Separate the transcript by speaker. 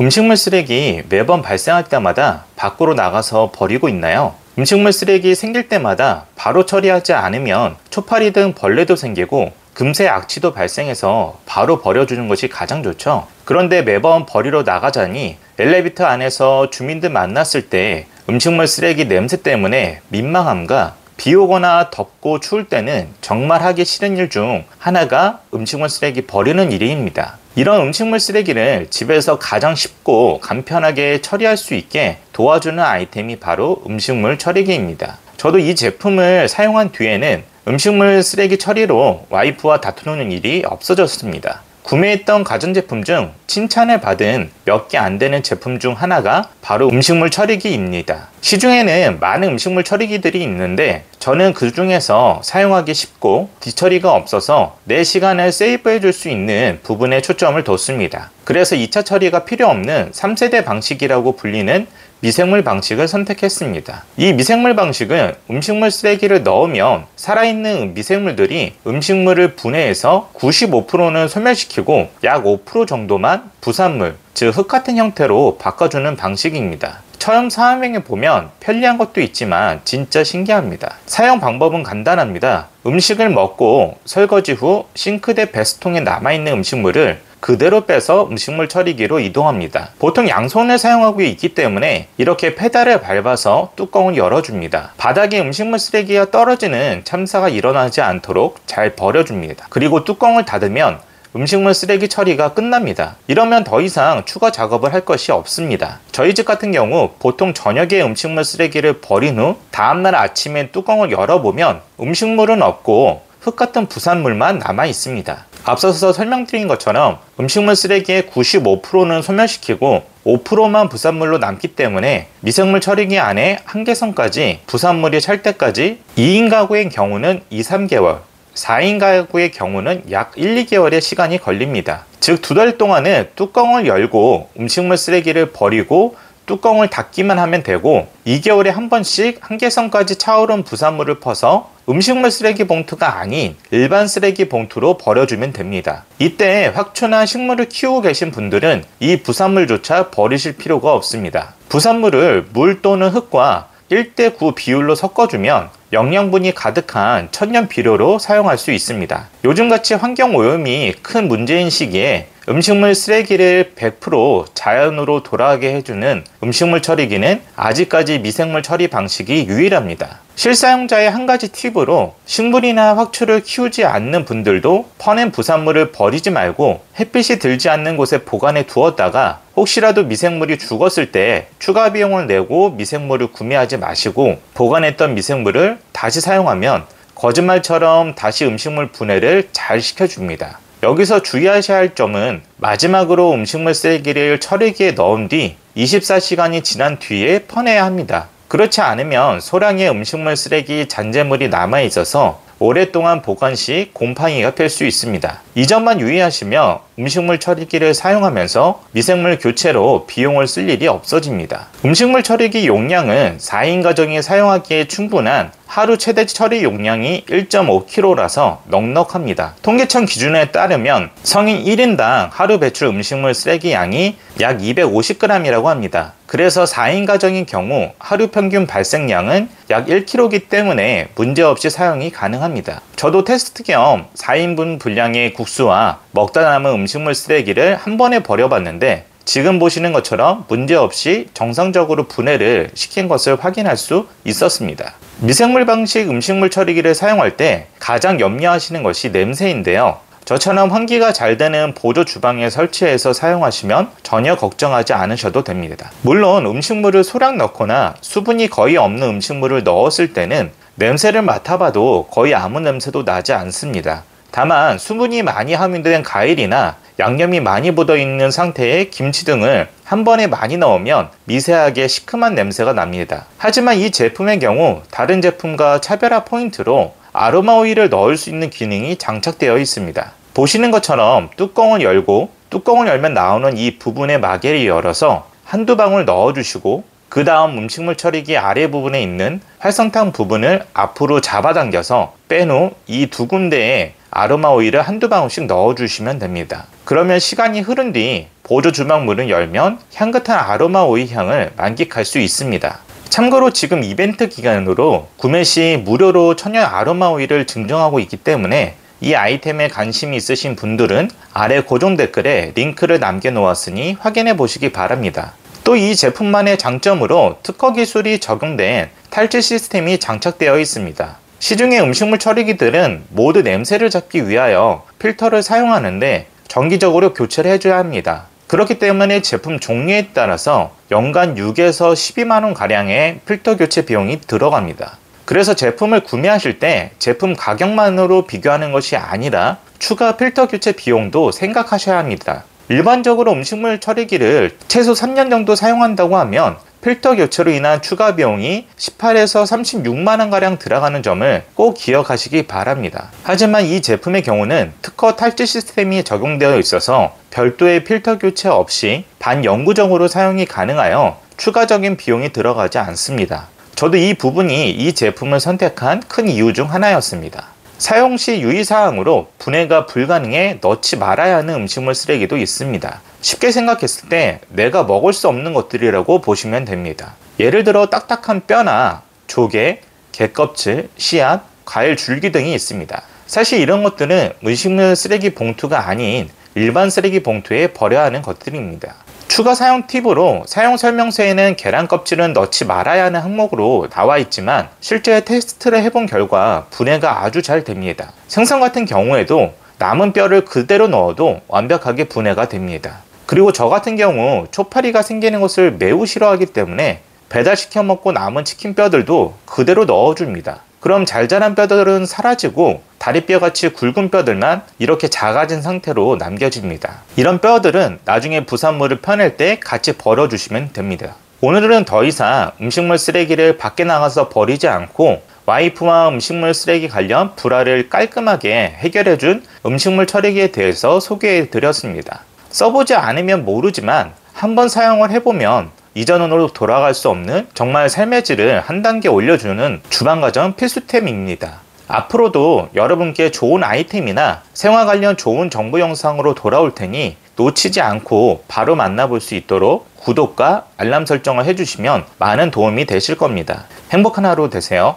Speaker 1: 음식물 쓰레기 매번 발생할 때마다 밖으로 나가서 버리고 있나요? 음식물 쓰레기 생길 때마다 바로 처리하지 않으면 초파리 등 벌레도 생기고 금세 악취도 발생해서 바로 버려주는 것이 가장 좋죠. 그런데 매번 버리러 나가자니 엘리베이터 안에서 주민들 만났을 때 음식물 쓰레기 냄새 때문에 민망함과 비 오거나 덥고 추울 때는 정말 하기 싫은 일 중 하나가 음식물 쓰레기 버리는 일입니다. 이런 음식물 쓰레기를 집에서 가장 쉽고 간편하게 처리할 수 있게 도와주는 아이템이 바로 음식물 처리기입니다. 저도 이 제품을 사용한 뒤에는 음식물 쓰레기 처리로 와이프와 다투는 일이 없어졌습니다. 구매했던 가전제품 중 칭찬을 받은 몇 개 안 되는 제품 중 하나가 바로 음식물 처리기입니다. 시중에는 많은 음식물 처리기들이 있는데 저는 그 중에서 사용하기 쉽고 뒤처리가 없어서 내 시간을 세이브해 줄 수 있는 부분에 초점을 뒀습니다. 그래서 2차 처리가 필요 없는 3세대 방식이라고 불리는 미생물 방식을 선택했습니다. 이 미생물 방식은 음식물 쓰레기를 넣으면 살아있는 미생물들이 음식물을 분해해서 95%는 소멸시키고 약 5% 정도만 부산물, 즉 흙 같은 형태로 바꿔주는 방식입니다. 처음 사용해 보면 편리한 것도 있지만 진짜 신기합니다. 사용 방법은 간단합니다. 음식을 먹고 설거지 후 싱크대 배수통에 남아있는 음식물을 그대로 빼서 음식물 처리기로 이동합니다. 보통 양손을 사용하고 있기 때문에 이렇게 페달을 밟아서 뚜껑을 열어줍니다. 바닥에 음식물 쓰레기가 떨어지는 참사가 일어나지 않도록 잘 버려줍니다. 그리고 뚜껑을 닫으면 음식물 쓰레기 처리가 끝납니다. 이러면 더 이상 추가 작업을 할 것이 없습니다. 저희 집 같은 경우 보통 저녁에 음식물 쓰레기를 버린 후 다음날 아침에 뚜껑을 열어보면 음식물은 없고 흙 같은 부산물만 남아 있습니다. 앞서서 설명드린 것처럼 음식물 쓰레기의 95%는 소멸시키고 5%만 부산물로 남기 때문에 미생물 처리기 안에 한계선까지 부산물이 찰 때까지 2인 가구의 경우는 2-3개월, 4인 가구의 경우는 약 1-2개월의 시간이 걸립니다. 즉 2달 동안은 뚜껑을 열고 음식물 쓰레기를 버리고 뚜껑을 닫기만 하면 되고 2개월에 한 번씩 한계선까지 차오른 부산물을 퍼서 음식물 쓰레기 봉투가 아닌 일반 쓰레기 봉투로 버려주면 됩니다. 이때 화초나 식물을 키우고 계신 분들은 이 부산물조차 버리실 필요가 없습니다. 부산물을 물 또는 흙과 1:9 비율로 섞어주면 영양분이 가득한 천연 비료로 사용할 수 있습니다. 요즘같이 환경오염이 큰 문제인 시기에 음식물 쓰레기를 100% 자연으로 돌아가게 해주는 음식물 처리기는 아직까지 미생물 처리 방식이 유일합니다. 실사용자의 한 가지 팁으로 식물이나 화초를 키우지 않는 분들도 퍼낸 부산물을 버리지 말고 햇빛이 들지 않는 곳에 보관해 두었다가 혹시라도 미생물이 죽었을 때 추가 비용을 내고 미생물을 구매하지 마시고 보관했던 미생물을 다시 사용하면 거짓말처럼 다시 음식물 분해를 잘 시켜줍니다. 여기서 주의하셔야 할 점은 마지막으로 음식물 쓰레기를 처리기에 넣은 뒤 24시간이 지난 뒤에 퍼내야 합니다. 그렇지 않으면 소량의 음식물 쓰레기 잔재물이 남아있어서 오랫동안 보관 시 곰팡이가 필 수 있습니다. 이 점만 유의하시며 음식물 처리기를 사용하면서 미생물 교체로 비용을 쓸 일이 없어집니다. 음식물 처리기 용량은 4인 가정이 사용하기에 충분한 하루 최대 처리 용량이 1.5kg라서 넉넉합니다. 통계청 기준에 따르면 성인 1인당 하루 배출 음식물 쓰레기 양이 약 250g이라고 합니다. 그래서 4인 가정인 경우 하루 평균 발생량은 약 1kg이기 때문에 문제없이 사용이 가능합니다. 저도 테스트 겸 4인분 분량의 국수와 먹다 남은 음식물 쓰레기를 한 번에 버려봤는데 지금 보시는 것처럼 문제없이 정상적으로 분해를 시킨 것을 확인할 수 있었습니다. 미생물 방식 음식물 처리기를 사용할 때 가장 염려하시는 것이 냄새인데요. 저처럼 환기가 잘 되는 보조 주방에 설치해서 사용하시면 전혀 걱정하지 않으셔도 됩니다. 물론 음식물을 소량 넣거나 수분이 거의 없는 음식물을 넣었을 때는 냄새를 맡아봐도 거의 아무 냄새도 나지 않습니다. 다만 수분이 많이 함유된 과일이나 양념이 많이 묻어있는 상태의 김치 등을 한 번에 많이 넣으면 미세하게 시큼한 냄새가 납니다. 하지만 이 제품의 경우 다른 제품과 차별화 포인트로 아로마 오일을 넣을 수 있는 기능이 장착되어 있습니다. 보시는 것처럼 뚜껑을 열고 뚜껑을 열면 나오는 이 부분의 마개를 열어서 한두 방울 넣어주시고 그 다음 음식물 처리기 아래 부분에 있는 활성탄 부분을 앞으로 잡아당겨서 뺀 후 이 두 군데에 아로마 오일을 한두 방울씩 넣어주시면 됩니다. 그러면 시간이 흐른 뒤 보조 주방문을 열면 향긋한 아로마 오일 향을 만끽할 수 있습니다. 참고로 지금 이벤트 기간으로 구매 시 무료로 천연 아로마 오일을 증정하고 있기 때문에 이 아이템에 관심이 있으신 분들은 아래 고정 댓글에 링크를 남겨놓았으니 확인해 보시기 바랍니다. 또 이 제품만의 장점으로 특허 기술이 적용된 탈취 시스템이 장착되어 있습니다. 시중의 음식물 처리기들은 모두 냄새를 잡기 위하여 필터를 사용하는데 정기적으로 교체를 해줘야 합니다. 그렇기 때문에 제품 종류에 따라서 연간 6에서 12만원 가량의 필터 교체 비용이 들어갑니다. 그래서 제품을 구매하실 때 제품 가격만으로 비교하는 것이 아니라 추가 필터 교체 비용도 생각하셔야 합니다. 일반적으로 음식물 처리기를 최소 3년 정도 사용한다고 하면 필터 교체로 인한 추가 비용이 18에서 36만원가량 들어가는 점을 꼭 기억하시기 바랍니다. 하지만 이 제품의 경우는 특허 탈취 시스템이 적용되어 있어서 별도의 필터 교체 없이 반영구적으로 사용이 가능하여 추가적인 비용이 들어가지 않습니다. 저도 이 부분이 이 제품을 선택한 큰 이유 중 하나였습니다. 사용 시 유의사항으로 분해가 불가능해 넣지 말아야 하는 음식물 쓰레기도 있습니다. 쉽게 생각했을 때 내가 먹을 수 없는 것들이라고 보시면 됩니다. 예를 들어 딱딱한 뼈나 조개, 게껍질, 씨앗, 과일 줄기 등이 있습니다. 사실 이런 것들은 음식물 쓰레기 봉투가 아닌 일반 쓰레기 봉투에 버려야 하는 것들입니다. 추가 사용 팁으로 사용 설명서에는 계란 껍질은 넣지 말아야 하는 항목으로 나와 있지만 실제 테스트를 해본 결과 분해가 아주 잘 됩니다. 생선 같은 경우에도 남은 뼈를 그대로 넣어도 완벽하게 분해가 됩니다. 그리고 저 같은 경우 초파리가 생기는 것을 매우 싫어하기 때문에 배달시켜 먹고 남은 치킨 뼈들도 그대로 넣어줍니다. 그럼 잘 자란 뼈들은 사라지고 다리뼈같이 굵은 뼈들만 이렇게 작아진 상태로 남겨집니다. 이런 뼈들은 나중에 부산물을 펴낼 때 같이 버려주시면 됩니다. 오늘은 더 이상 음식물 쓰레기를 밖에 나가서 버리지 않고 와이프와 음식물 쓰레기 관련 불화를 깔끔하게 해결해준 음식물 처리기에 대해서 소개해 드렸습니다. 써보지 않으면 모르지만 한번 사용을 해보면 이전으로 돌아갈 수 없는 정말 삶의 질을 한 단계 올려주는 주방가전 필수템입니다. 앞으로도 여러분께 좋은 아이템이나 생활 관련 좋은 정보 영상으로 돌아올 테니 놓치지 않고 바로 만나볼 수 있도록 구독과 알람 설정을 해주시면 많은 도움이 되실 겁니다. 행복한 하루 되세요.